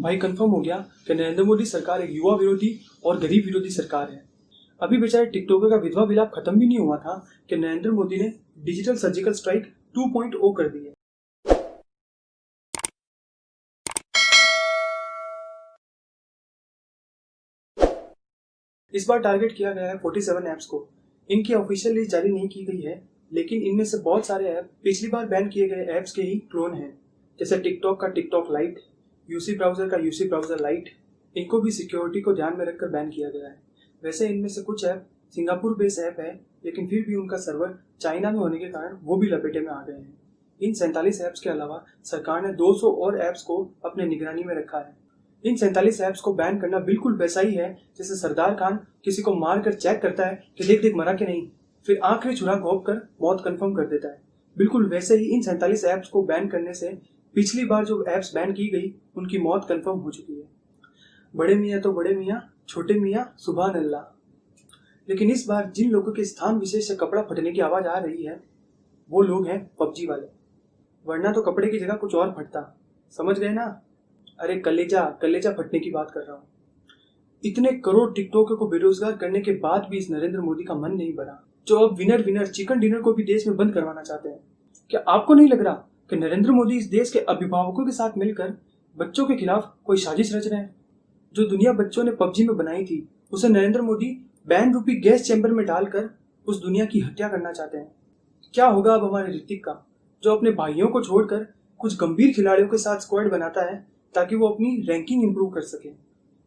भाई कंफर्म हो गया कि नरेंद्र मोदी सरकार एक युवा विरोधी और गरीब विरोधी सरकार है। अभी बेचारे टिकटॉकर का विधवा विलाप खत्म भी नहीं हुआ था कि नरेंद्र मोदी ने डिजिटल सर्जिकल स्ट्राइक 2.0 कर दी है। इस बार टारगेट किया गया है 47 ऐप्स को। इनकी ऑफिशियल लिस्ट जारी नहीं की गई है, लेकिन इनमें से बहुत सारे ऐप पिछली बार बैन किए गए ऐप्स के ही क्लोन हैं, जैसे टिकटॉक का टिकटॉक लाइट, यूसी ब्राउजर का यूसी ब्राउजर लाइट। इनको भी सिक्योरिटी को ध्यान में रखकर बैन किया गया है। वैसे इनमें से कुछ ऐप सिंगापुर बेस्ड ऐप है, लेकिन फिर भी उनका सर्वर चाइना में होने के कारण वो भी लपेटे में आ गए हैं। इन 47 ऐप्स के अलावा सरकार ने 200 और ऐप्स को अपने निगरानी में रखा है। इन 47 ऐप्स को बैन करना बिल्कुल वैसा ही है जैसे सरदार खान किसी को मार कर चेक करता है कि देख देख मरा कि नहीं, फिर आखिरी छुरा घोंप कर मौत कंफर्म कर देता है। बिल्कुल वैसे ही इन 47 ऐप्स को बैन करने से पिछली बार जो ऐप्स बैन की गई उनकी मौत कंफर्म हो चुकी है। बड़े मियाँ तो बड़े मियाँ, छोटे मियाँ सुभान अल्लाह। लेकिन इस बार जिन लोगों के स्थान विशेष से कपड़ा फटने की आवाज आ रही है वो लोग हैं पबजी वाले, वरना तो कपड़े की जगह कुछ और फटता। समझ गए ना? अरे कलेजा कलेजा फटने की बात कर रहा हूँ। इतने करोड़ टिकटॉकर को बेरोजगार करने के बाद भी इस नरेंद्र मोदी का मन नहीं भरा, जो अब विनर विनर चिकन डिनर को भी देश में बंद करवाना चाहते हैं। क्या आपको नहीं लग रहा कि नरेंद्र मोदी इस देश के अभिभावकों के साथ मिलकर बच्चों के खिलाफ कोई साजिश रच रहे हैं? जो दुनिया बच्चों ने पबजी में बनाई थी उसे नरेंद्र मोदी बैन रूपी गैस चैम्बर में डालकर उस दुनिया की हत्या करना चाहते हैं। क्या होगा अब हमारे ऋतिक का, जो अपने भाइयों को छोड़कर कुछ गंभीर खिलाड़ियों के साथ स्क्वाड बनाता है ताकि वो अपनी रैंकिंग इंप्रूव कर सके?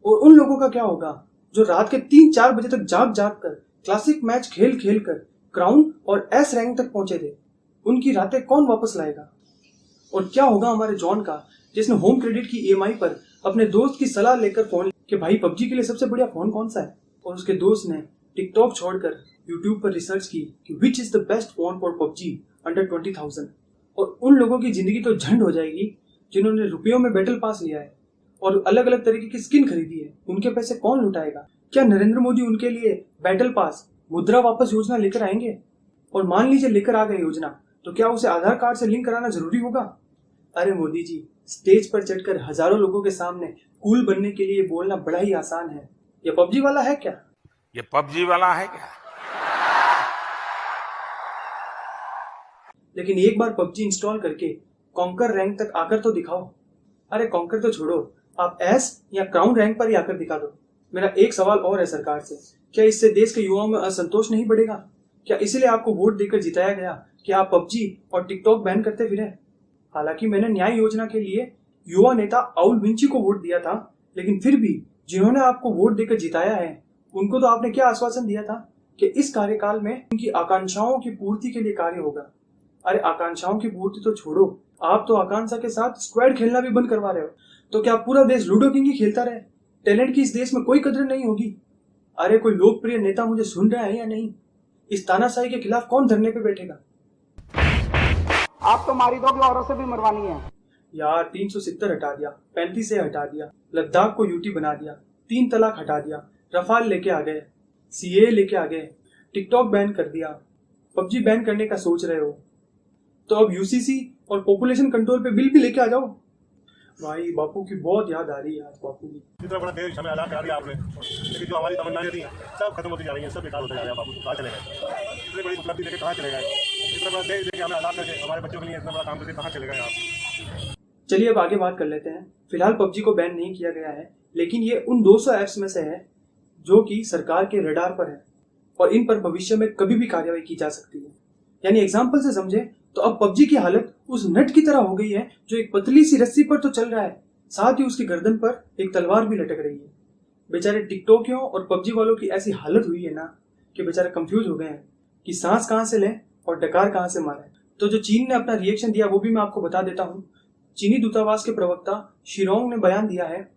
और उन लोगों का क्या होगा जो रात के 3-4 बजे तक जाग जाग कर क्लासिक मैच खेल खेल कर क्राउन और एस रैंक तक पहुंचे थे? उनकी रातें कौन वापस लाएगा? और क्या होगा हमारे जॉन का, जिसने होम क्रेडिट की ईएमआई पर अपने दोस्त की सलाह लेकर फोन कि भाई पबजी के लिए सबसे बढ़िया फोन कौन सा है, और उसके दोस्त ने टिकटॉक छोड़कर यूट्यूब पर रिसर्च की कि which is the best phone for PUBG under 20,000। और उन लोगों की जिंदगी तो झंड हो जाएगी जिन्होंने रुपयों में बैटल पास लिया है और अलग अलग तरीके की स्किन खरीदी है। उनके पैसे कौन लुटाएगा? क्या नरेंद्र मोदी उनके लिए बैटल पास, मुद्रा वापस योजना लेकर आएंगे? और मान लीजिए लेकर आ गए योजना, तो क्या उसे आधार कार्ड से लिंक कराना जरूरी होगा? अरे मोदी जी, स्टेज पर चढ़कर हजारों लोगों के सामने कूल बनने के लिए बोलना बड़ा ही आसान है। ये पबजी वाला है क्या? ये पबजी वाला है क्या? लेकिन एक बार पबजी इंस्टॉल करके कॉन्कर रैंक तक आकर तो दिखाओ। अरे कॉन्कर तो छोड़ो, आप एस या क्राउन रैंक पर ही आकर दिखा दो। मेरा एक सवाल और है सरकार से, क्या इससे देश के युवाओं में असंतोष नहीं बढ़ेगा? क्या इसीलिए आपको वोट देकर जिताया गया कि आप पबजी और टिकटॉक बैन करते फिरे? हालांकि मैंने न्याय योजना के लिए युवा नेता आउल विंची को वोट दिया था, लेकिन फिर भी जिन्होंने आपको वोट देकर जिताया है उनको तो आपने क्या आश्वासन दिया था कि इस कार्यकाल में उनकी आकांक्षाओं की पूर्ति के लिए कार्य होगा। अरे आकांक्षाओं की पूर्ति तो छोड़ो, आप तो आकांक्षा के साथ स्क्वाड खेलना भी बंद करवा रहे हो। तो क्या पूरा देश लूडो किंग ही खेलता रहे? टैलेंट की इस देश में कोई कदर नहीं होगी? अरे कोई लोकप्रिय नेता मुझे सुन रहा है या नहीं? इस तानाशाही के खिलाफ कौन धरने पे बैठेगा? आप तो मारी दोगे, औरों से भी मरवानी है यार। 370 हटा दिया, 35 से हटा दिया, लद्दाख को यूटी बना दिया, 3 तलाक हटा दिया, रफाल लेके आ गए, सीए लेके आ गए, टिकटॉक बैन कर दिया, पबजी बैन करने का सोच रहे हो, तो अब यूसीसी और पॉपुलेशन कंट्रोल पे बिल भी लेके आ जाओ। भाई बापू की बहुत याद आ रही है आज बापू की। इतना बड़ा देश हमें आजाद करा दिया आपने, लेकिन जो हमारी तमन्नाएं थी सब खत्म होती जा रही हैं, सब बेकार होते जा रहे हैं। बापू कहाँ चले गए? इतनी बड़ी उपलब्धि लेके कहाँ चले गए? इतना बड़ा देश लेके हमें आजाद करके हमारे बच्चों के लिए इतना बड़ा काम करके कहाँ चले गए आप? चलिए अब आगे बात कर लेते हैं। फिलहाल पबजी को बैन नहीं किया गया है, लेकिन ये उन 200 ऐप्स में से है जो कि सरकार के रडार पर है और इन पर भविष्य में कभी भी कार्रवाई की जा सकती है। यानी एग्जाम्पल से समझे तो अब पबजी की हालत उस नट की तरह हो गई है जो एक पतली सी रस्सी पर तो चल रहा है, साथ ही उसकी गर्दन पर एक तलवार भी लटक रही है। बेचारे टिकटॉकियों और पबजी वालों की ऐसी हालत हुई है ना कि बेचारे कंफ्यूज हो गए हैं कि सांस कहां से लें और डकार कहां से मारें। तो जो चीन ने अपना रिएक्शन दिया वो भी मैं आपको बता देता हूँ। चीनी दूतावास के प्रवक्ता शिरोंग ने बयान दिया है,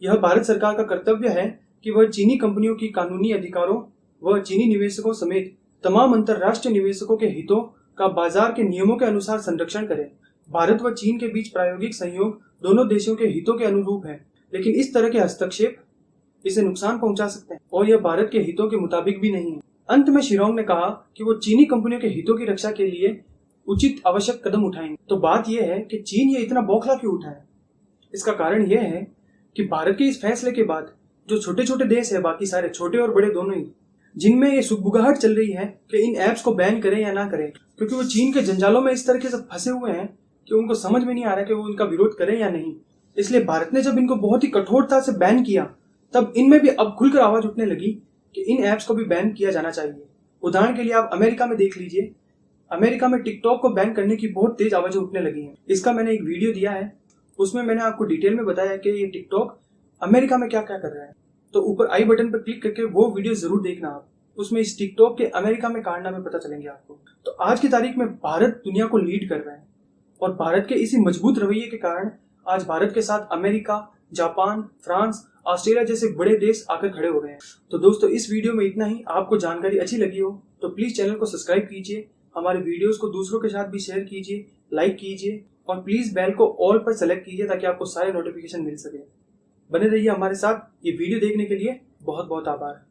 यह भारत सरकार का कर्तव्य है कि वह चीनी कंपनियों की कानूनी अधिकारों व चीनी निवेशकों समेत तमाम अंतर्राष्ट्रीय निवेशकों के हितों का बाजार के नियमों के अनुसार संरक्षण करे। भारत व चीन के बीच प्रायोगिक सहयोग दोनों देशों के हितों के अनुरूप है, लेकिन इस तरह के हस्तक्षेप इसे नुकसान पहुंचा सकते हैं और यह भारत के हितों के मुताबिक भी नहीं है। अंत में शिरोंग ने कहा कि वो चीनी कंपनियों के हितों की रक्षा के लिए उचित आवश्यक कदम उठाएंगे। तो बात यह है कि चीन ये इतना बौखला क्यों उठा है? इसका कारण यह है कि भारत के इस फैसले के बाद जो छोटे छोटे देश है, बाकी सारे छोटे और बड़े दोनों ही, जिनमें ये सुगबुगाहट चल रही है कि इन ऐप्स को बैन करें या ना करें, क्योंकि वो चीन के जंजालों में इस तरीके से फंसे हुए हैं कि उनको समझ में नहीं आ रहा कि वो इनका विरोध करें या नहीं। इसलिए भारत ने जब इनको बहुत ही कठोरता से बैन किया, तब इनमें भी अब खुलकर आवाज उठने लगी कि इन ऐप्स को भी बैन किया जाना चाहिए। उदाहरण के लिए आप अमेरिका में देख लीजिए, अमेरिका में टिकटॉक को बैन करने की बहुत तेज आवाजें उठने लगी हैं। इसका मैंने एक वीडियो दिया है, उसमें मैंने आपको डिटेल में बताया कि ये टिकटॉक अमेरिका में क्या क्या कर रहा है। तो ऊपर आई बटन पर क्लिक करके वो वीडियो जरूर देखना आप, उसमें इस टिकटॉक के अमेरिका में कारनामे पता चलेंगे आपको। तो आज की तारीख में भारत दुनिया को लीड कर रहा है और भारत के इसी मजबूत रवैये के कारण आज भारत के साथ अमेरिका, जापान, फ्रांस, ऑस्ट्रेलिया जैसे बड़े देश आकर खड़े हो गए हैं। तो दोस्तों, इस वीडियो में इतना ही। आपको जानकारी अच्छी लगी हो तो प्लीज चैनल को सब्सक्राइब कीजिए, हमारे वीडियोस को दूसरों के साथ भी शेयर कीजिए, लाइक कीजिए और प्लीज बेल को ऑल पर सेलेक्ट कीजिए ताकि आपको सारे नोटिफिकेशन मिल सके। बने रहिए हमारे साथ। ये वीडियो देखने के लिए बहुत बहुत आभार।